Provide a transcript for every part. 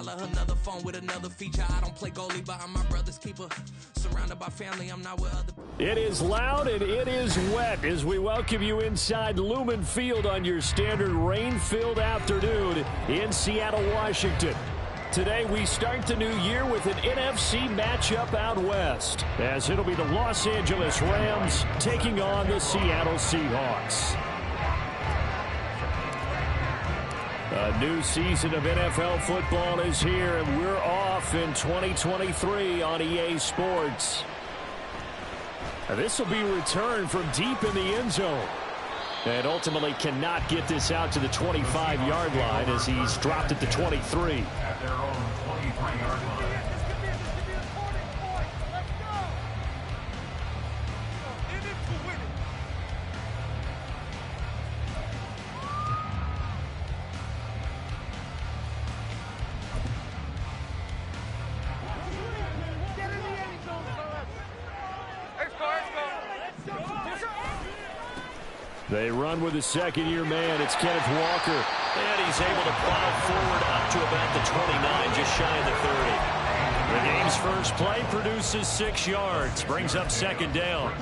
dollar. Another phone with another feature. I don't play goalie, but I'm my brother's keeper. Surrounded by family, I'm not with other. It is loud and it is wet as we welcome you inside Lumen Field on your standard rain-filled afternoon in Seattle, Washington. Today we start the new year with an NFC matchup out west, as it'll be the Los Angeles Rams taking on the Seattle Seahawks. A new season of NFL football is here, and we're off in 2023 on EA Sports. This will be returned from deep in the end zone. And ultimately cannot get this out to the 25-yard line as he's dropped at the 23. At their own 23-yard line. They run with the second-year man. It's Kenneth Walker. And he's able to plow forward up to about the 29, just shy of the 30. The game's first play produces 6 yards, brings up second down.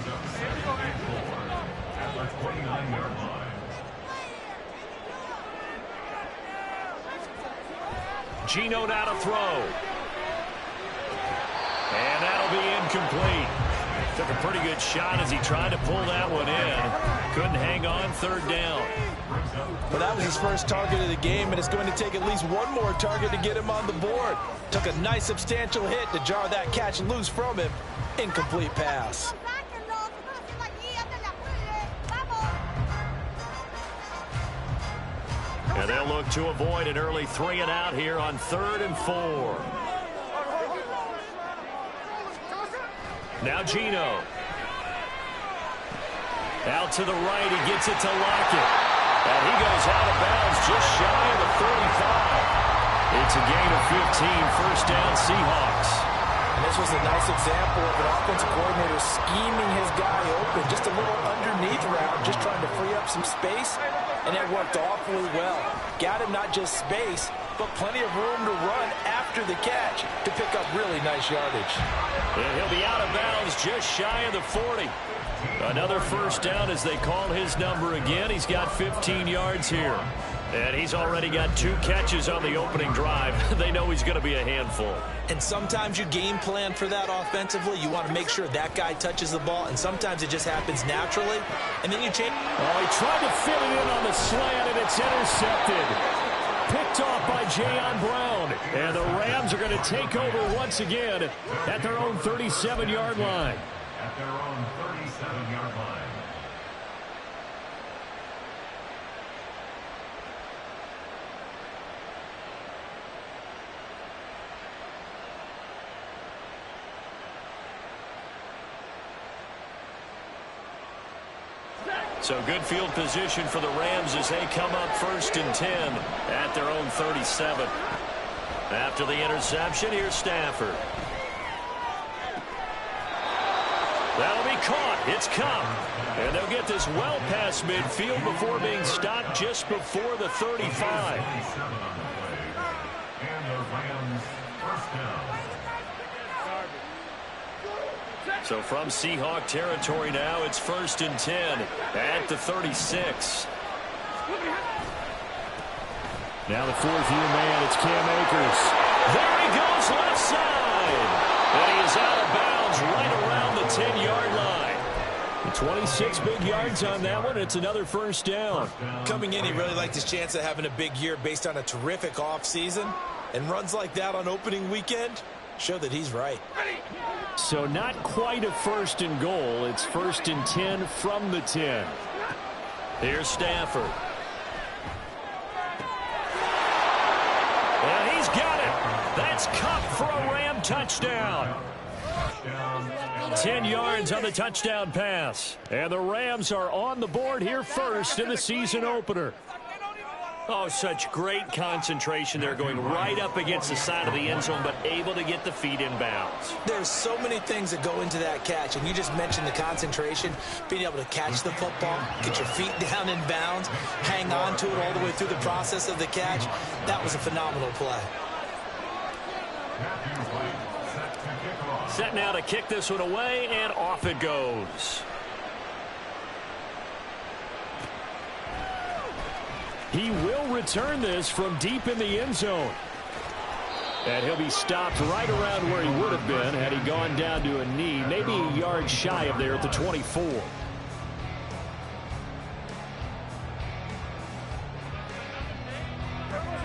Geno now to throw. And that'll be incomplete. Took a pretty good shot as he tried to pull that one in. Couldn't hang on, third down. Well, that was his first target of the game, and it's going to take at least one more target to get him on the board. Took a nice substantial hit to jar that catch loose from him. Incomplete pass. And they'll look to avoid an early 3 and out here on 3rd and 4. Now Geno. Out to the right, he gets it to Lockett. And he goes out of bounds just shy of the 35. It's a gain of 15, first down Seahawks. And this was a nice example of an offensive coordinator scheming his guy open. Just a little underneath route, just trying to free up some space. And it worked awfully well. Got him not just space, but plenty of room to run after the catch to pick up really nice yardage. And he'll be out of bounds just shy of the 40. Another first down as they call his number again. He's got 15 yards here. And he's already got 2 catches on the opening drive. They know he's going to be a handful. And sometimes you game plan for that offensively. You want to make sure that guy touches the ball, and sometimes it just happens naturally. And then you change. Oh, he tried to fit it in on the slant, and it's intercepted. Picked off by Jayon Brown. And the Rams are going to take over once again at their own 37-yard line. At their own 37-yard line. So good field position for the Rams as they come up 1st and 10 at their own 37. After the interception, here's Stafford. That'll be caught. It's Cup. And they'll get this well past midfield before being stopped just before the 35. And the Rams first down. So from Seahawk territory now, it's 1st and 10 at the 36. Now the 4th-year man, it's Cam Akers. There he goes left side. And he is out of bounds right around the 10-yard line. 26 big yards on that one. It's another first down. Coming in, he really liked his chance of having a big year based on a terrific offseason. And runs like that on opening weekend show that he's right. So not quite a 1st and goal. It's 1st and 10 from the 10. Here's Stafford. And he's got it. That's Cup for a Ram touchdown. 10 yards on the touchdown pass. And the Rams are on the board here first in the season opener. Oh, such great concentration. They're going right up against the side of the end zone, but able to get the feet in bounds. There's so many things that go into that catch, and you just mentioned the concentration, being able to catch the football, get your feet down in bounds, hang on to it all the way through the process of the catch. That was a phenomenal play. Set now to kick this one away, and off it goes. He will return this from deep in the end zone. And he'll be stopped right around where he would have been had he gone down to a knee, maybe a yard shy of there at the 24.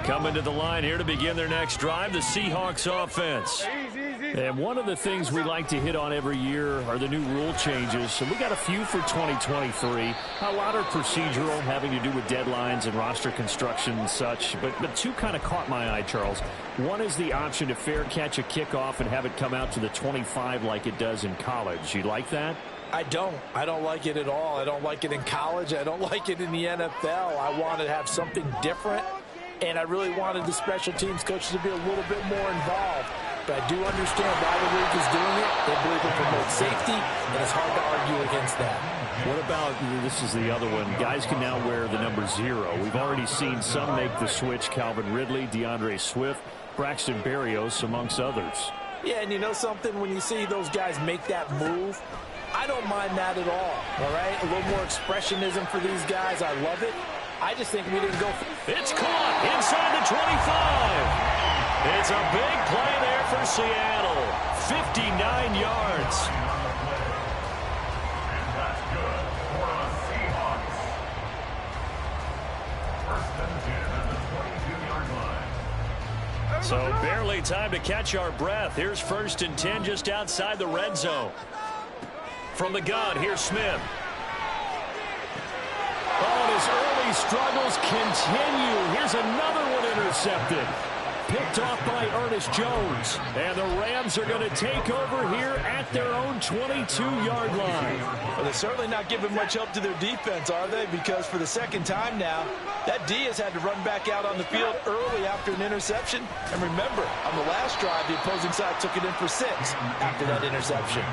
Coming to the line here to begin their next drive, the Seahawks offense. And one of the things we like to hit on every year are the new rule changes. So we got a few for 2023. A lot are procedural, having to do with deadlines and roster construction and such. But two kind of caught my eye, Charles. One is the option to fair catch a kickoff and have it come out to the 25 like it does in college. You like that? I don't like it at all. I don't like it in college. I don't like it in the NFL. I want to have something different. And I really wanted the special teams coaches to be a little bit more involved. But I do understand why the league is doing it. They believe it promotes safety, and it's hard to argue against that. What about, this is the other one, guys can now wear the number 0. We've already seen some make the switch, Calvin Ridley, DeAndre Swift, Braxton Berrios, amongst others. Yeah, and you know something? When you see those guys make that move, I don't mind that at all right? A little more expressionism for these guys. I love it. I just think we didn't go. It's caught inside the 25. It's a big play there for Seattle. 59 yards. And that's good for the Seahawks. First and 10 at the 22-yard line. So barely time to catch our breath. Here's first and 10 just outside the red zone. From the gun, here's Smith. Oh, and his early struggles continue. Here's another one intercepted. Picked off by Ernest Jones. And the Rams are going to take over here at their own 22-yard line. Well, they're certainly not giving much help to their defense, are they? Because for the second time now, that D has had to run back out on the field early after an interception. And remember, on the last drive, the opposing side took it in for 6 after that interception.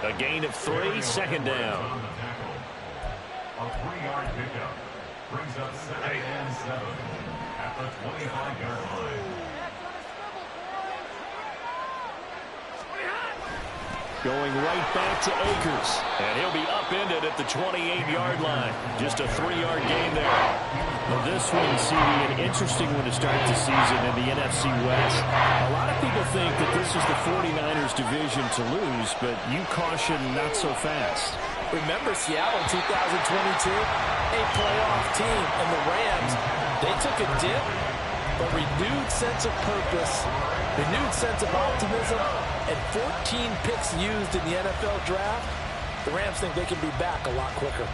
A gain of 3, second down. A 3-yard pickup brings up 2nd and 7 at the 25-yard line. Going right back to Akers. And he'll be upended at the 28-yard line. Just a 3-yard gain there. Well, this one, CD, an interesting one to start the season in the NFC West. A lot of people think that this is the 49ers division to lose, but you caution not so fast. Remember Seattle 2022, a playoff team, and the Rams, they took a dip, but renewed sense of purpose, renewed sense of optimism, and 14 picks used in the NFL draft. The Rams think they can be back a lot quicker.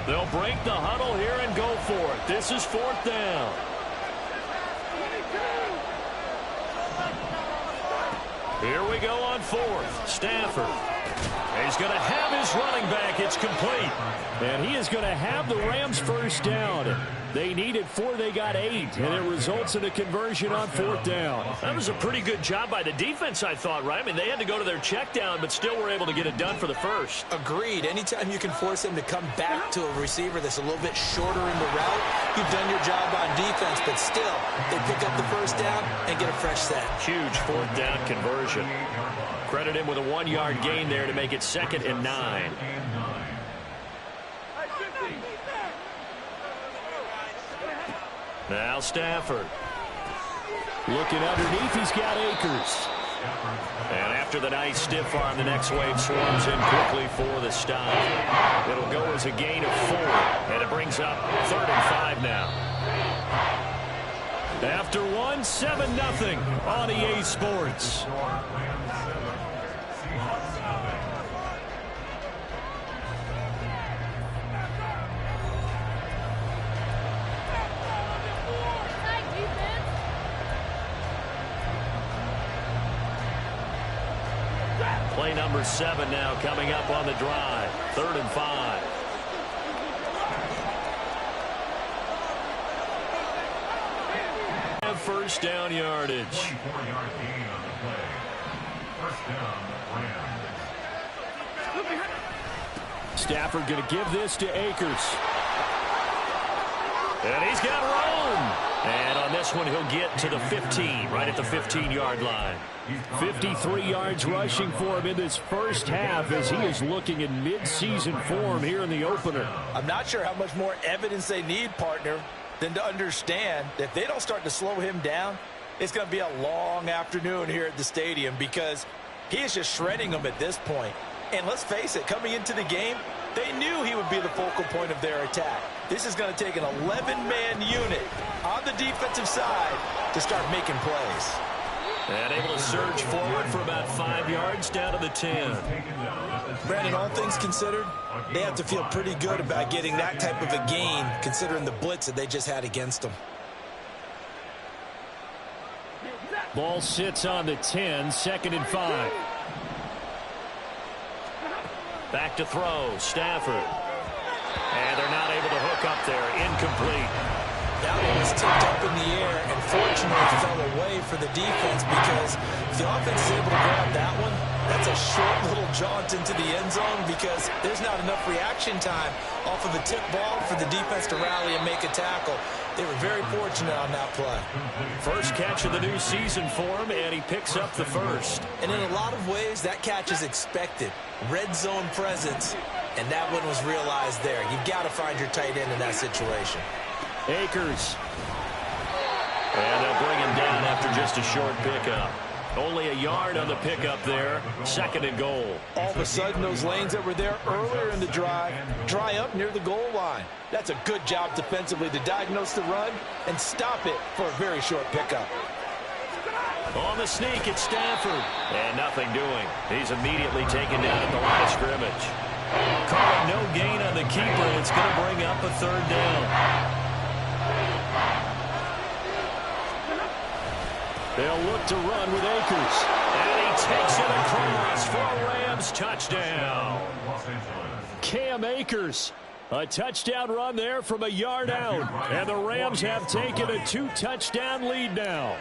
They'll break the huddle here and go for it. This is 4th down. Here we go on 4th. Stafford. He's going to have his running back. It's complete. And he is going to have the Rams first down. They needed 4, they got 8, and it results in a conversion on 4th down. That was a pretty good job by the defense, I thought, right? I mean, they had to go to their check down, but still were able to get it done for the first. Agreed. Anytime you can force him to come back to a receiver that's a little bit shorter in the route, you've done your job on defense, but still, they pick up the first down and get a fresh set. Huge 4th down conversion. Credit him with a 1-yard gain there to make it 2nd and 9. Now Stafford. Looking underneath, he's got Akers. And after the nice stiff arm, the next wave swarms in quickly for the stop. It'll go as a gain of 4, and it brings up 3rd and 5 now. After one, 7-0 on EA Sports. Play number 7 now coming up on the drive. 3rd and 5. First down yardage. 24-yard gain on the play. First down, Rams. Stafford going to give this to Akers. And he's got room. And on this one, he'll get to the 15, right at the 15-yard line. 53 yards rushing for him in this first half as he is looking in mid-season form here in the opener. I'm not sure how much more evidence they need, partner, than to understand that if they don't start to slow him down, it's going to be a long afternoon here at the stadium because he is just shredding them at this point. And let's face it, coming into the game, they knew he would be the focal point of their attack. This is going to take an 11-man unit on the defensive side to start making plays. And able to surge forward for about 5 yards down to the 10. Brandon, all things considered, they have to feel pretty good about getting that type of a gain considering the blitz that they just had against them. Ball sits on the 10, 2nd and 5. Back to throw, Stafford. And they're not able to hook up there, incomplete. That one was tipped up in the air and fortunately fell away for the defense because if the offense is able to grab that one, that's a short little jaunt into the end zone because there's not enough reaction time off of a tip ball for the defense to rally and make a tackle. They were very fortunate on that play. First catch of the new season for him, and he picks up the first. And in a lot of ways, that catch is expected. Red zone presence, and that one was realized there. You've got to find your tight end in that situation. Akers. And they'll bring him down after just a short pickup. Only a yard on the pickup there. 2nd and goal. All of a sudden, those lanes that were there earlier in the drive dry up near the goal line. That's a good job defensively to diagnose the run and stop it for a very short pickup. On the sneak, it's Stafford. And nothing doing. He's immediately taken down at the line of scrimmage. Calling no gain on the keeper, and it's going to bring up a 3rd down. They'll look to run with Akers. And he takes it across for a Rams touchdown. Cam Akers. A touchdown run there from a yard out. And the Rams have taken a 2-touchdown lead now.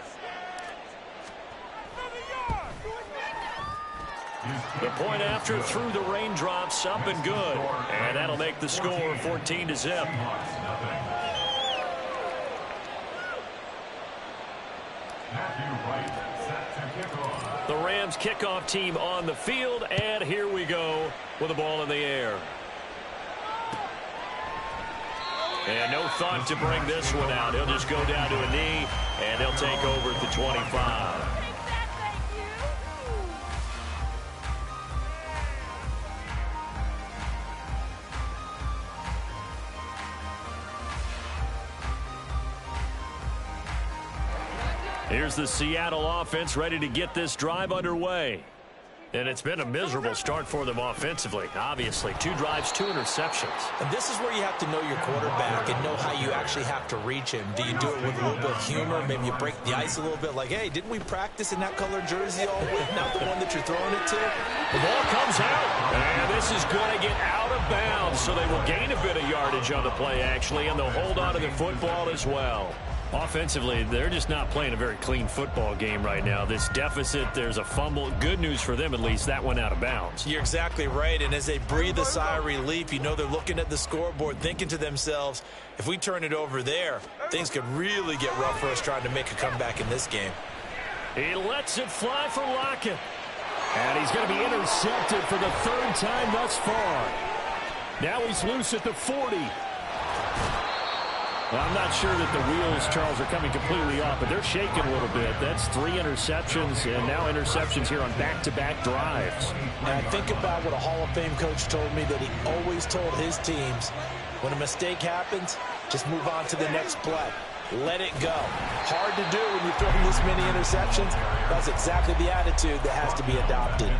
The point after through the raindrops, up and good. And that'll make the score 14-0. The Rams kickoff team on the field, and here we go with the ball in the air. And no thought to bring this one out. He'll just go down to a knee, and they'll take over at the 25. Here's the Seattle offense ready to get this drive underway. And it's been a miserable start for them offensively. Obviously, 2 drives, 2 interceptions. And this is where you have to know your quarterback and know how you actually have to reach him. Do you do it with a little bit of humor? Maybe you break the ice a little bit like, hey, didn't we practice in that colored jersey all week? Not the one that you're throwing it to. The ball comes out. And this is going to get out of bounds. So they will gain a bit of yardage on the play, actually, and they'll hold on to the football as well. Offensively, they're just not playing a very clean football game right now. This deficit, there's a fumble. Good news for them, at least. That went out of bounds. You're exactly right. And as they breathe a sigh of relief, you know they're looking at the scoreboard, thinking to themselves, if we turn it over there, things could really get rough for us trying to make a comeback in this game. He lets it fly for Lockett. And he's going to be intercepted for the 3rd time thus far. Now he's loose at the 40. Well, I'm not sure that the wheels, Charles, are coming completely off, but they're shaking a little bit. That's 3 interceptions, and now interceptions here on back-to-back drives. And I think about what a Hall of Fame coach told me, that he always told his teams, when a mistake happens, Just move on to the next play. Let it go. Hard to do when you're throwing this many interceptions. That's exactly the attitude that has to be adopted.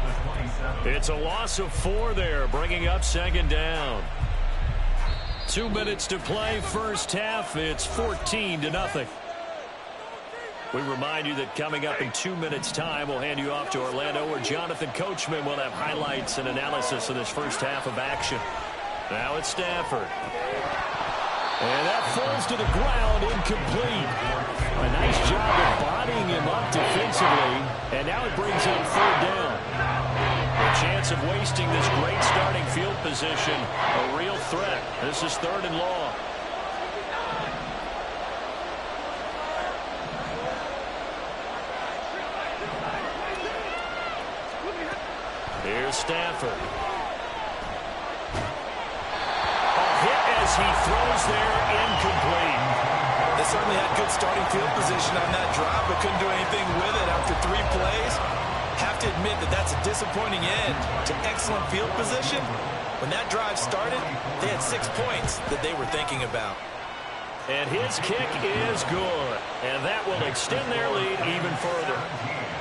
It's a loss of 4 there, bringing up second down. 2 minutes to play first half. It's 14-0. We remind you that coming up in 2 minutes' time, we'll hand you off to Orlando, where Jonathan Coachman will have highlights and analysis of this first half of action. Now it's Stafford. And that falls to the ground, incomplete. A nice job of bodying him up defensively, and now it brings up third down. A chance of wasting this great starting field position, a real threat. This is 3rd and long. Here's Stafford. As he throws there, incomplete. They certainly had good starting field position on that drive, but couldn't do anything with it after 3 plays. Have to admit that that's a disappointing end to excellent field position. When that drive started, they had 6 points that they were thinking about. And his kick is good, and that will extend their lead even further.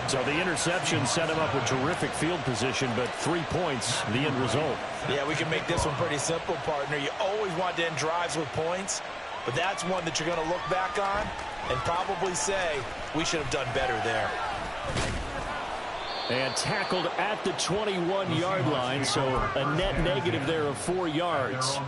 So the interception set him up with terrific field position, but 3 points, the end result. Yeah, we can make this one pretty simple, partner. You always want to end drives with points, but that's one that you're going to look back on and probably say, we should have done better there. And tackled at the 21-yard line, so a net negative there of 4 yards.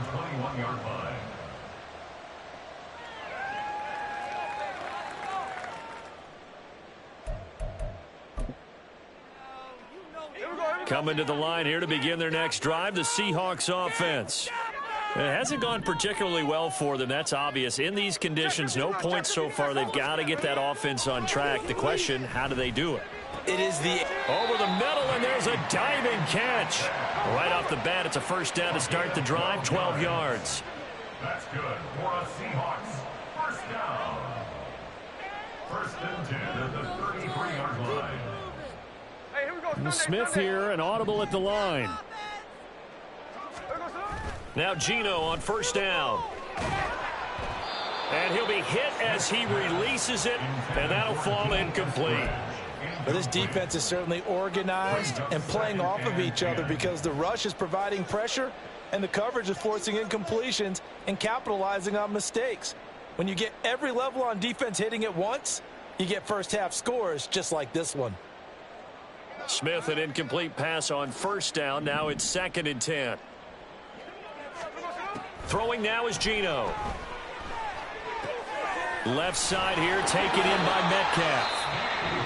Coming to the line here to begin their next drive, the Seahawks offense. It hasn't gone particularly well for them. That's obvious. In these conditions, no points so far. They've got to get that offense on track. The question, how do they do it? It is the over the middle, and there's a diving catch. Right off the bat, it's a first down to start the drive, 12 yards. That's good for a Seahawks. First down. 1st and 10 at the 33-yard line. Smith here, an audible at the line. Now Geno on first down. And he'll be hit as he releases it, and that'll fall incomplete. Well, this defense is certainly organized and playing off of each other because the rush is providing pressure and the coverage is forcing incompletions and capitalizing on mistakes. When you get every level on defense hitting at once, you get first half scores just like this one. Smith, an incomplete pass on first down. Now it's 2nd and 10. Throwing now is Geno. Left side here, taken in by Metcalf.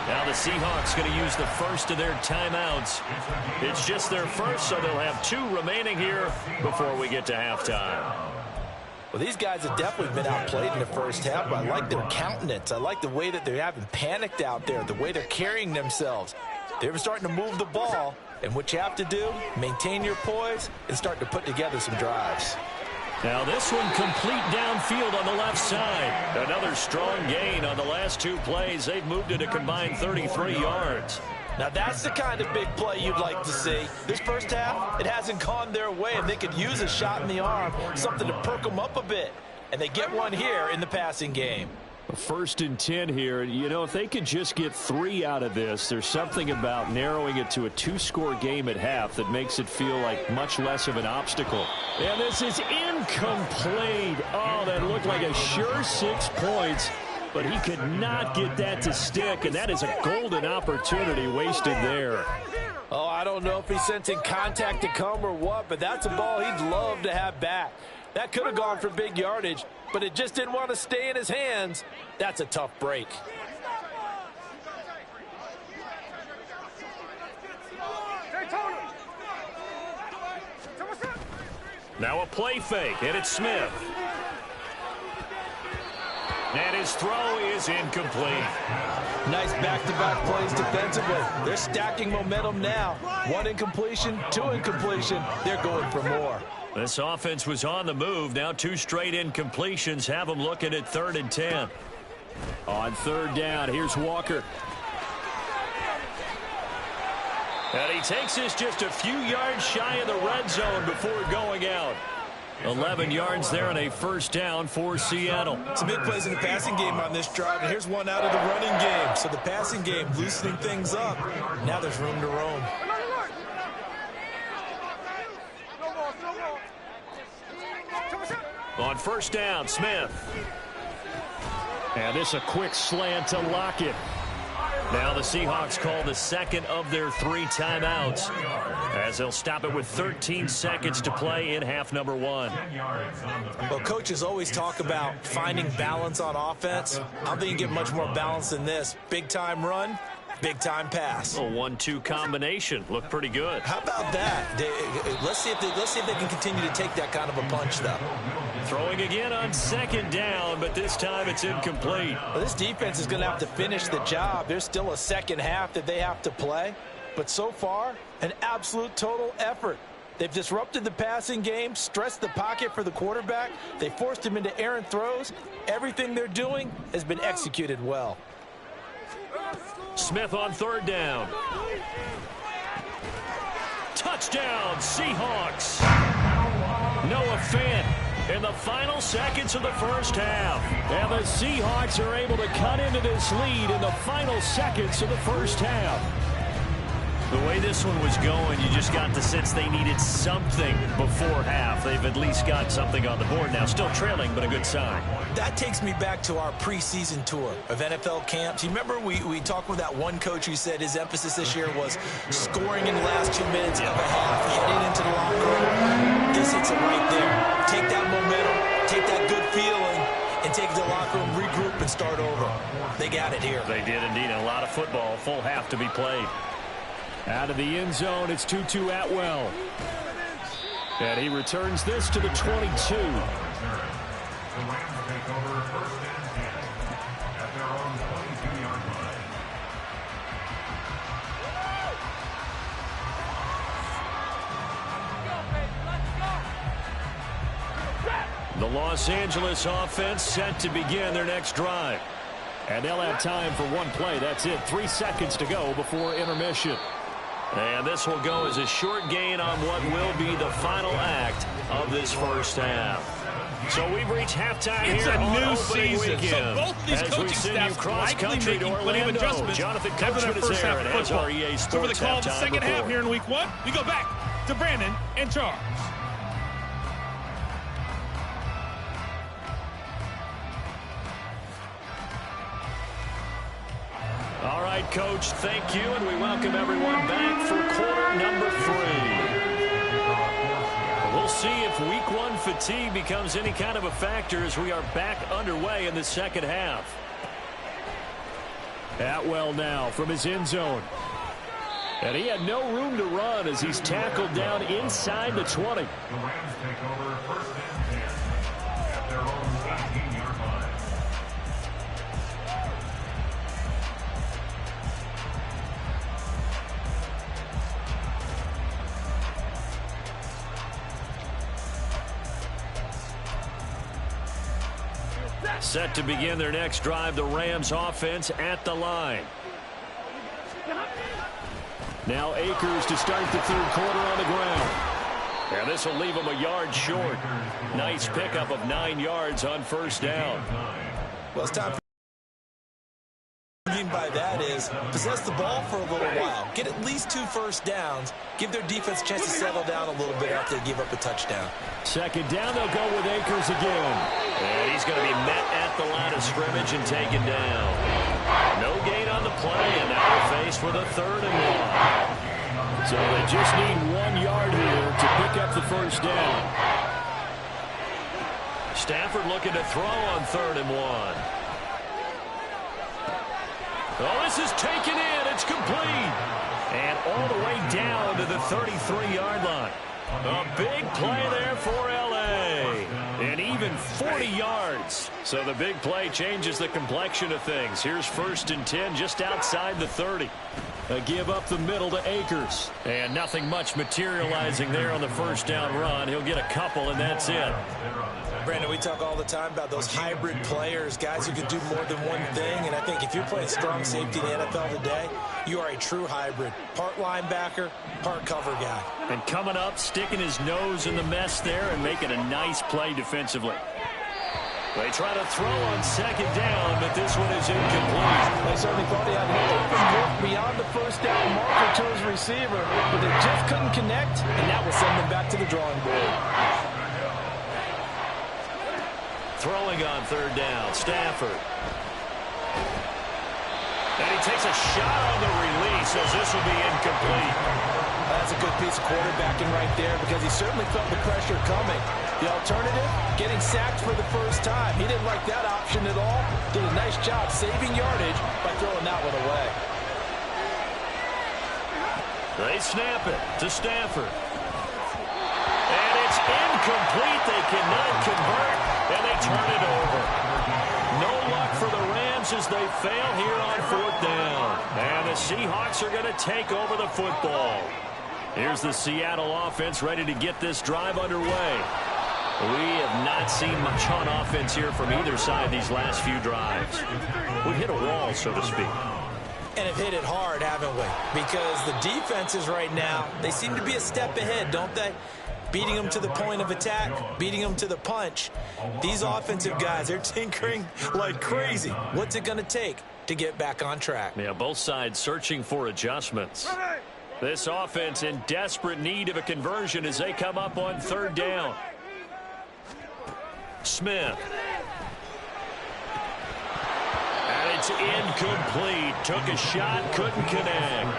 Now the Seahawks going to use the first of their timeouts. It's just their first, so they'll have 2 remaining here before we get to halftime. Well, these guys have definitely been outplayed in the first half, but I like their countenance. I like the way that they haven't panicked out there, the way they're carrying themselves. They're starting to move the ball, and what you have to do, maintain your poise and start to put together some drives. Now this one complete downfield on the left side. Another strong gain on the last 2 plays. They've moved it a combined 33 yards. Now that's the kind of big play you'd like to see. This first half, it hasn't gone their way, and they could use a shot in the arm, something to perk them up a bit. And they get one here in the passing game. 1st and 10 here. You know, if they could just get 3 out of this, there's something about narrowing it to a 2-score game at half that makes it feel like much less of an obstacle. And this is incomplete. Oh, that looked like a sure 6 points, but he could not get that to stick, and that is a golden opportunity wasted there. Oh, I don't know if he's sensing contact to come or what, but that's a ball he'd love to have back. That could have gone for big yardage, but it just didn't want to stay in his hands. That's a tough break. Now a play fake, and it's Smith. And his throw is incomplete. Nice back-to-back plays defensively. They're stacking momentum now. 1 incompletion, 2 incompletion. They're going for more. This offense was on the move. Now 2 straight incompletions have them looking at 3rd and 10. On 3rd down, here's Walker. And he takes this just a few yards shy of the red zone before going out. 11 yards there and a first down for Seattle. Some big plays in the passing game on this drive, and here's one out of the running game. So the passing game loosening things up. Now there's room to roam. On first down, Smith. And this a quick slant to Lockett. Now the Seahawks call the second of their 3 timeouts as they'll stop it with 13 seconds to play in half number 1. Well, coaches always talk about finding balance on offense. I don't think you get much more balance than this. Big-time run, big-time pass. A 1-2 combination. Looked pretty good. How about that? Let's see if they can continue to take that kind of a punch, though. Throwing again on second down, but this time it's incomplete. Well, this defense is going to have to finish the job. There's still a second half that they have to play. But so far, an absolute total effort. They've disrupted the passing game, stressed the pocket for the quarterback. They forced him into errant throws. Everything they're doing has been executed well. Smith on third down. Touchdown, Seahawks. Noah Fant in the final seconds of the first half. And the Seahawks are able to cut into this lead in the final seconds of the first half. The way this one was going, you just got the sense they needed something before half. They've at least got something on the board now. Still trailing, but a good sign. That takes me back to our preseason tour of NFL camps. You remember we talked with that one coach who said his emphasis this year was scoring in the last 2 minutes of a half, heading into the locker room. This hits it right there. Take that momentum, take that good feeling, and take it to the locker room, regroup, and start over. They got it here. They did indeed. A lot of football, full half to be played. Out of the end zone, it's Tutu Atwell. And he returns this to the 22. The Rams take over first and 10 at their own 22-yard line. The Los Angeles offense set to begin their next drive. And they'll have time for one play. That's it. 3 seconds to go before intermission. And this will go as a short gain on what will be the final act of this first half. So we've reached halftime it's here a on new opening season. weekend. So both of these as coaching we send staffs you cross-country to plenty of Orlando. adjustments Jonathan after Coachman that is first there, half and of has football. our EA So for the Sports call of the halftime second half report. here in week 1, we go back to Brandon and Charles. All right, Coach, thank you, and we welcome everyone back for quarter number 3. We'll see if week 1 fatigue becomes any kind of a factor as we are back underway in the second half. Atwell now from his end zone. And he had no room to run as he's tackled down inside the 20. The Rams take over first and 10 at their own 18-yard line. Set to begin their next drive, the Rams offense at the line. Now Akers to start the third quarter on the ground. And this will leave him a yard short. Nice pickup of 9 yards on first down. Well, it's time for what I mean by that is possess the ball for a little while. Get at least 2 first downs. Give their defense a chance to settle down a little bit after they give up a touchdown. Second down, they'll go with Akers again. And he's going to be met at the line of scrimmage and taken down. No gain on the play, and now they're faced with a 3rd and 1. So they just need 1 yard here to pick up the first down. Stafford looking to throw on 3rd and 1. Oh, this is taken in. It's complete. And all the way down to the 33-yard line. A big play there for L.A. And even 40 yards. So the big play changes the complexion of things. Here's 1st and 10 just outside the 30. A give up the middle to Akers. And nothing much materializing there on the first down run. He'll get a couple, and that's it. Brandon, we talk all the time about those hybrid players, guys who can do more than one thing. And I think if you're playing strong safety in the NFL today, you are a true hybrid. Part linebacker, part cover guy. And coming up, sticking his nose in the mess there and making a nice play defensively. They try to throw on second down, but this one is incomplete. They certainly thought he had an open look beyond the first down marker to his receiver, but they just couldn't connect, and that will send them back to the drawing board. Throwing on third down, Stafford. And he takes a shot on the release as this will be incomplete. That's a good piece of quarterbacking right there because he certainly felt the pressure coming. The alternative, getting sacked for the first time. He didn't like that option at all. Did a nice job saving yardage by throwing that one away. They snap it to Stafford. And it's incomplete. They cannot convert, and they turn it over. No luck for the Rams as they fail here on fourth down. And the Seahawks are going to take over the football. Here's the Seattle offense ready to get this drive underway. We have not seen much on offense here from either side these last few drives. We hit a wall, so to speak. And have hit it hard, haven't we? Because the defenses right now, they seem to be a step ahead, don't they? Beating them to the point of attack, beating them to the punch. These offensive guys, they're tinkering like crazy. What's it going to take to get back on track? Yeah, both sides searching for adjustments. This offense in desperate need of a conversion as they come up on third down. Smith. And it's incomplete. Took a shot, couldn't connect.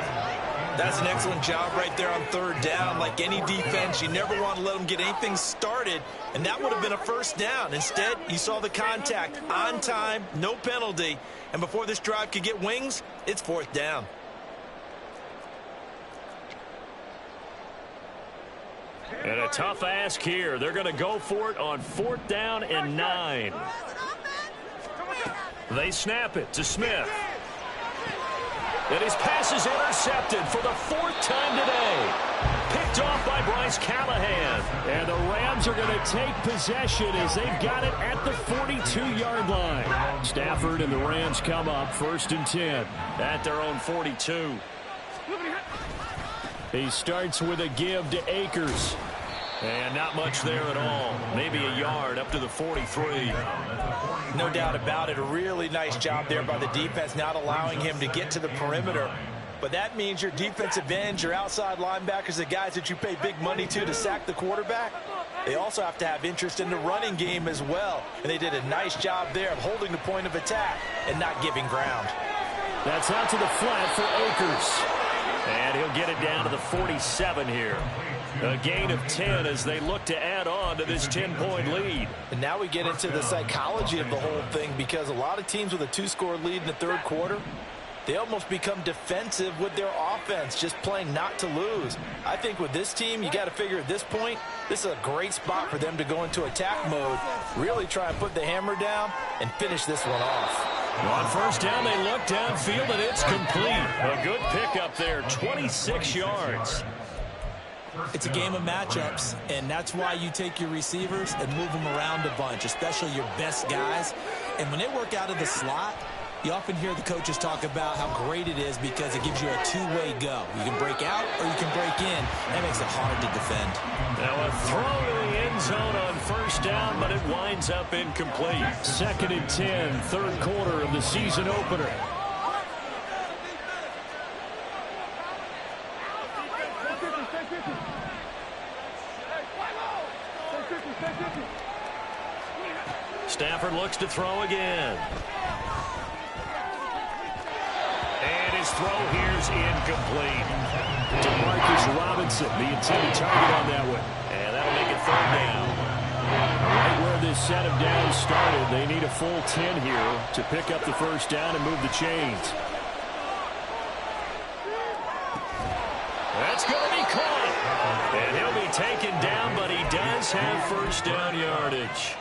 That's an excellent job right there on third down. Like any defense, you never want to let them get anything started, and that would have been a first down. Instead, you saw the contact on time, no penalty, and before this drive could get wings, it's fourth down. And a tough ask here. They're going to go for it on fourth down and 9. They snap it to Smith. And his pass is intercepted for the fourth time today. Picked off by Bryce Callahan. And the Rams are going to take possession as they've got it at the 42-yard line. Stafford and the Rams come up first and 10 at their own 42. He starts with a give to Akers. And not much there at all. Maybe a yard up to the 43. No doubt about it. A really nice job there by the defense, not allowing him to get to the perimeter. But that means your defensive ends, your outside linebackers, the guys that you pay big money to sack the quarterback, they also have to have interest in the running game as well. And they did a nice job there of holding the point of attack and not giving ground. That's out to the flat for Akers. And he'll get it down to the 47 here. A gain of 10 as they look to add on to this 10-point lead. And now we get into the psychology of the whole thing, because a lot of teams with a 2-score lead in the third quarter, they almost become defensive with their offense, just playing not to lose. I think with this team, you got to figure at this point, this is a great spot for them to go into attack mode, really try and put the hammer down and finish this one off. On first down, they look downfield, and it's complete. A good pickup there, 26 yards. It's a game of matchups, and that's why you take your receivers and move them around a bunch, especially your best guys. And when they work out of the slot, you often hear the coaches talk about how great it is because it gives you a two-way go. You can break out or you can break in. That makes it hard to defend. Now a throw to the end zone on first down, but it winds up incomplete. Second and 10, third quarter of the season opener. Stafford looks to throw again. And his throw here's incomplete. DeMarcus Robinson, the intended target on that one. And that'll make it third down. Right where this set of downs started, they need a full 10 here to pick up the first down and move the chains. That's going to be caught. And he'll be taken down, but he does have first down yardage.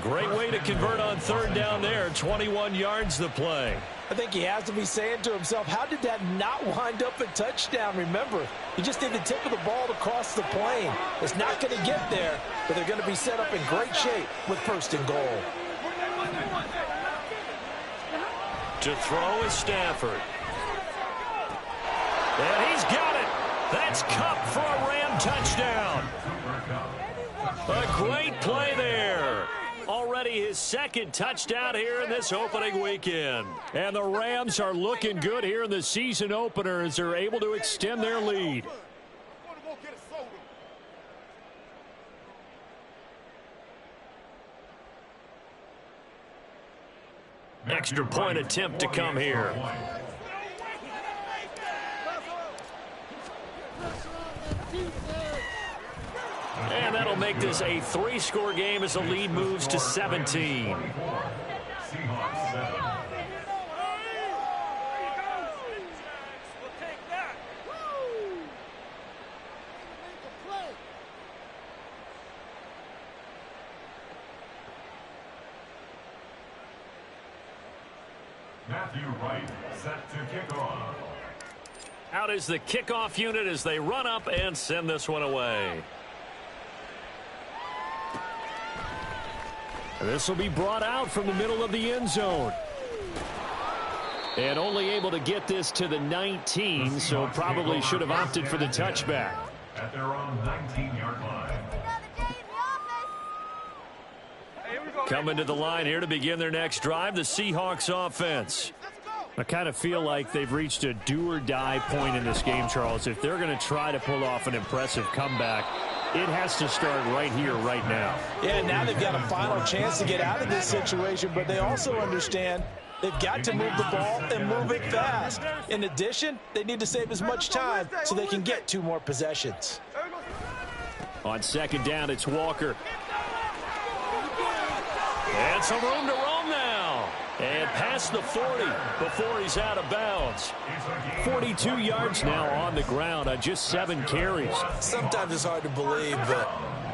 Great way to convert on third down there. 21 yards the play. I think he has to be saying to himself, how did that not wind up a touchdown? Remember, he just did the tip of the ball to cross the plane. It's not going to get there, but they're going to be set up in great shape with first and goal. To throw is Stafford. And he's got it. That's Cup for a Ram touchdown. A great play there. Already his second touchdown here in this opening weekend. And the Rams are looking good here in the season opener as they're able to extend their lead. Extra point attempt to come here. And that'll make this a 3-score game as the lead moves to 17. Matthew Wright set to kick off. Out is the kickoff unit as they run up and send this one away. This will be brought out from the middle of the end zone. And only able to get this to the 19, so probably should have opted for the touchback. At their own 19-yard line. Coming to the line here to begin their next drive, the Seahawks offense. I kind of feel like they've reached a do-or-die point in this game, Charles. If they're going to try to pull off an impressive comeback, it has to start right here, right now. Yeah, now they've got a final chance to get out of this situation, but they also understand they've got to move the ball and move it fast. In addition, they need to save as much time so they can get 2 more possessions. On second down, it's Walker. And some room to roam now. And past the 40 before he's out of bounds. 42 yards now on the ground on just 7 carries. Sometimes it's hard to believe, but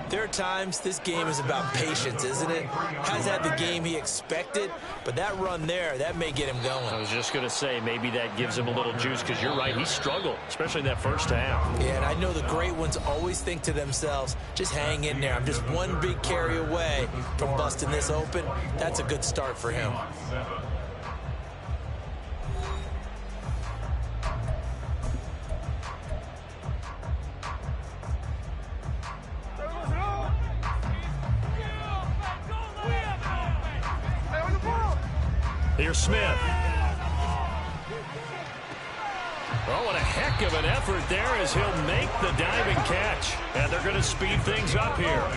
there are times this game is about patience, isn't it? Has had the game he expected, but that run there, that may get him going. I was just going to say, maybe that gives him a little juice, because you're right, he struggled, especially in that first half. Yeah, and I know the great ones always think to themselves, just hang in there. I'm just one big carry away from busting this open. That's a good start for him. Here's Smith. Oh, what a heck of an effort there as he'll make the diving catch. And they're going to speed things up here.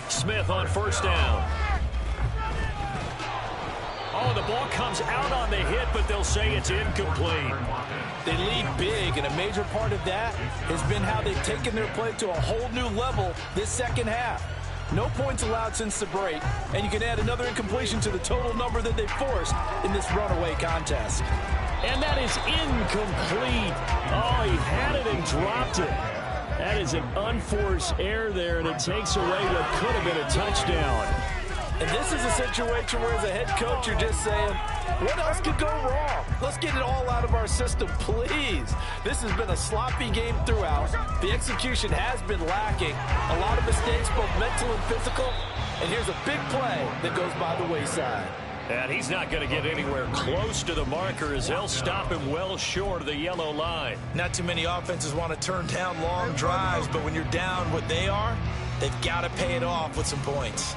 Smith on first down. Oh, the ball comes out on the hit, but they'll say it's incomplete. They lead big, and a major part of that has been how they've taken their play to a whole new level this second half. No points allowed since the break, and you can add another incompletion to the total number that they forced in this runaway contest. And that is incomplete. Oh, he had it and dropped it. That is an unforced error there, and it takes away what could have been a touchdown. And this is a situation where, as a head coach, you're just saying, what else could go wrong? Let's get it all out of our system, please. This has been a sloppy game throughout. The execution has been lacking. A lot of mistakes, both mental and physical. And here's a big play that goes by the wayside. And he's not going to get anywhere close to the marker as they'll stop him well short of the yellow line. Not too many offenses want to turn down long drives, but when you're down what they are, they've got to pay it off with some points.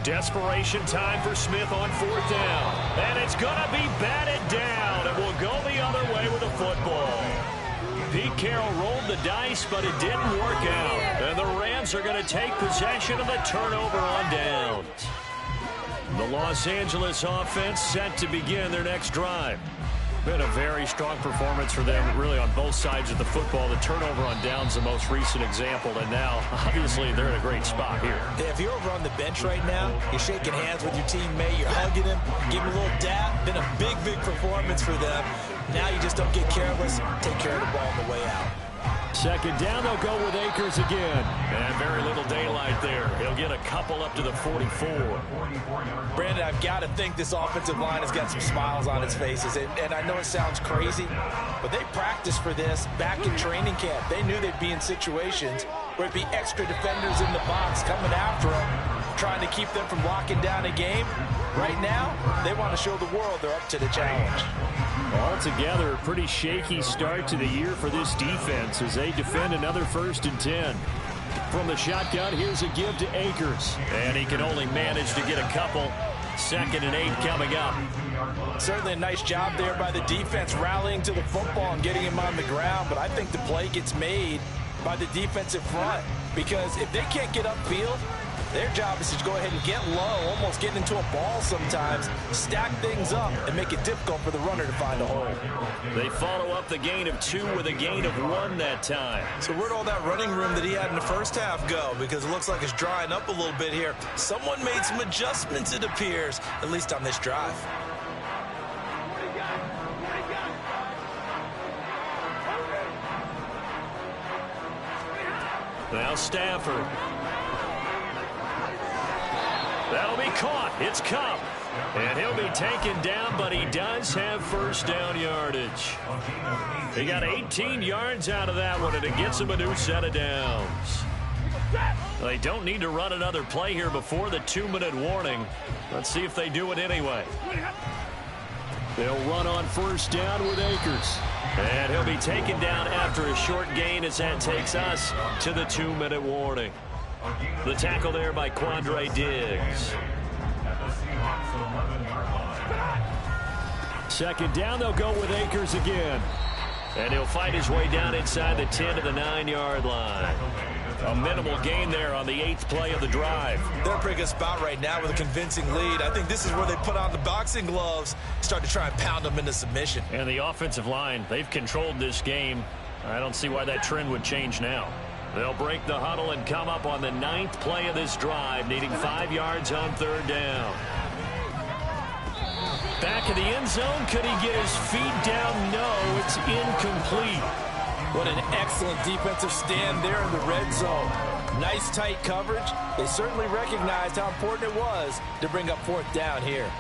Desperation time for Smith on fourth down. And it's going to be batted down. It will go the other way with the football. Pete Carroll rolled the dice, but it didn't work out. And the Rams are going to take possession of the turnover on downs. The Los Angeles offense set to begin their next drive. Been a very strong performance for them, really, on both sides of the football. The turnover on downs, the most recent example, and now, obviously, they're in a great spot here. Yeah, if you're over on the bench right now, you're shaking hands with your teammate, you're hugging him, giving him a little dap. Been a big, big performance for them. Now you just don't get careless, take care of the ball on the way out. Second down, they'll go with Akers again. And very little daylight there. He'll get a couple up to the 44. Brandon, I've got to think this offensive line has got some smiles on its faces. And I know it sounds crazy, but they practiced for this back in training camp. They knew they'd be in situations where it'd be extra defenders in the box coming after them, trying to keep them from locking down a game. Right now, they want to show the world they're up to the challenge. Altogether, a pretty shaky start to the year for this defense as they defend another 1st and 10. From the shotgun, here's a give to Akers. And he can only manage to get a couple. 2nd and 8 coming up. Certainly a nice job there by the defense rallying to the football and getting him on the ground. But I think the play gets made by the defensive front, because if they can't get upfield, their job is to go ahead and get low, almost get into a ball sometimes, stack things up, and make it difficult for the runner to find a hole. They follow up the gain of 2 with a gain of 1 that time. So where'd all that running room that he had in the first half go? Because it looks like it's drying up a little bit here. Someone made some adjustments, it appears, at least on this drive. Now Stafford. That'll be caught. It's Cup. And he'll be taken down, but he does have 1st down yardage. He got 18 yards out of that one, and it gets him a new set of downs. They don't need to run another play here before the 2-minute warning. Let's see if they do it anyway. They'll run on 1st down with Akers. And he'll be taken down after a short gain as that takes us to the 2-minute warning. The tackle there by Quandre Diggs. 2nd down, they'll go with Akers again. And he'll fight his way down inside the 10 to the 9-yard line. A minimal gain there on the 8th play of the drive. They're a pretty good spot right now with a convincing lead. I think this is where they put on the boxing gloves, start to try and pound them into submission. And the offensive line, they've controlled this game. I don't see why that trend would change now. They'll break the huddle and come up on the 9th play of this drive, needing 5 yards on 3rd down. Back of the end zone. Could he get his feet down? No, it's incomplete. What an excellent defensive stand there in the red zone. Nice tight coverage. They certainly recognized how important it was to bring up 4th down here.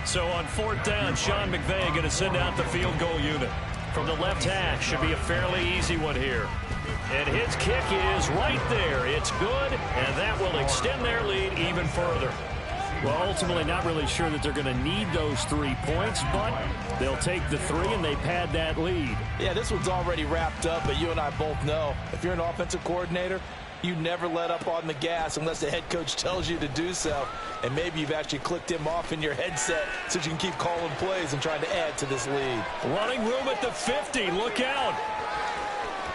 So on 4th down, Sean McVay going to send out the field goal unit. From the left hash, should be a fairly easy one here. And his kick is right there. It's good, and that will extend their lead even further. Well, ultimately not really sure that they're going to need those 3 points, but they'll take the 3 and they pad that lead. Yeah, this one's already wrapped up, but you and I both know if you're an offensive coordinator, you never let up on the gas unless the head coach tells you to do so. And maybe you've actually clicked him off in your headset so you can keep calling plays and trying to add to this lead. Running room at the 50. Look out.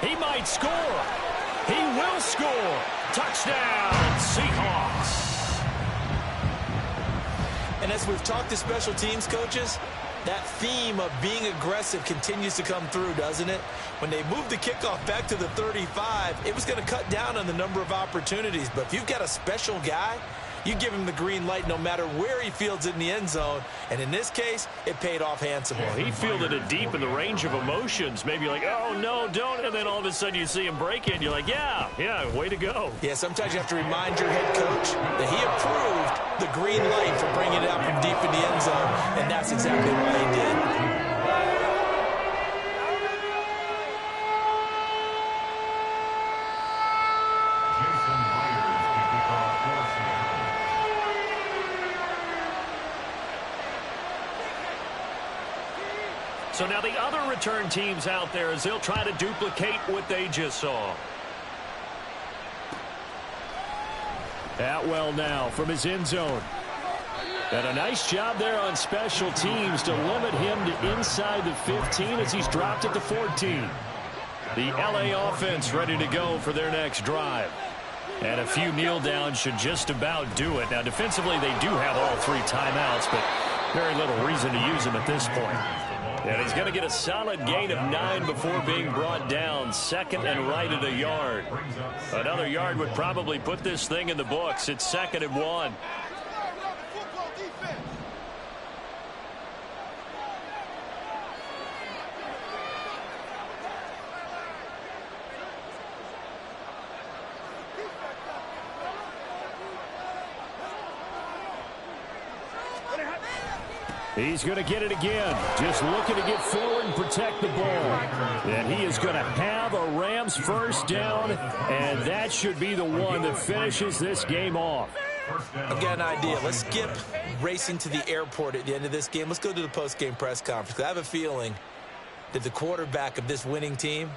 He might score. He will score. Touchdown, Seahawks. And as we've talked to special teams coaches, that theme of being aggressive continues to come through, doesn't it? When they moved the kickoff back to the 35, it was going to cut down on the number of opportunities. But if you've got a special guy, you give him the green light no matter where he fields it in the end zone. And in this case, it paid off handsomely. Well, he fielded it deep in the range of emotions. Maybe like, oh, no, don't. And then all of a sudden you see him break in. You're like, yeah, way to go. Yeah, sometimes you have to remind your head coach that he approved the green light for bringing it out from deep in the end zone. And that's exactly why he did. So now the other return teams out there as they'll try to duplicate what they just saw. Atwell now from his end zone. And a nice job there on special teams to limit him to inside the 15 as he's dropped at the 14. The LA offense ready to go for their next drive. And a few kneel downs should just about do it. Now defensively they do have all 3 timeouts, but very little reason to use them at this point. And he's going to get a solid gain of 9 before being brought down. 2nd and right at a yard. Another yard would probably put this thing in the books. It's 2nd and 1. He's going to get it again. Just looking to get forward and protect the ball. And he is going to have a Rams first down, and that should be the one that finishes this game off. I've got an idea. Let's skip racing to the airport at the end of this game. Let's go to the post-game press conference. I have a feeling that the quarterback of this winning team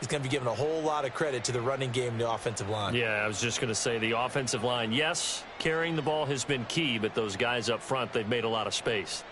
is going to be giving a whole lot of credit to the running game and the offensive line. Yeah, I was just going to say the offensive line, yes, carrying the ball has been key, but those guys up front, they've made a lot of space.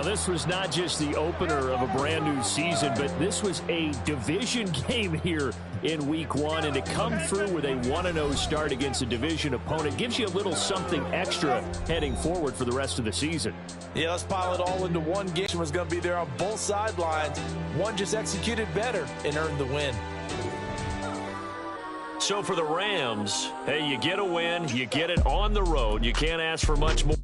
Well, this was not just the opener of a brand new season, but this was a division game here in week 1. And to come through with a 1-0 start against a division opponent gives you a little something extra heading forward for the rest of the season. Yeah, let's pile it all into one game. Was going to be there on both sidelines. One just executed better and earned the win. So for the Rams, hey, you get a win, you get it on the road. You can't ask for much more.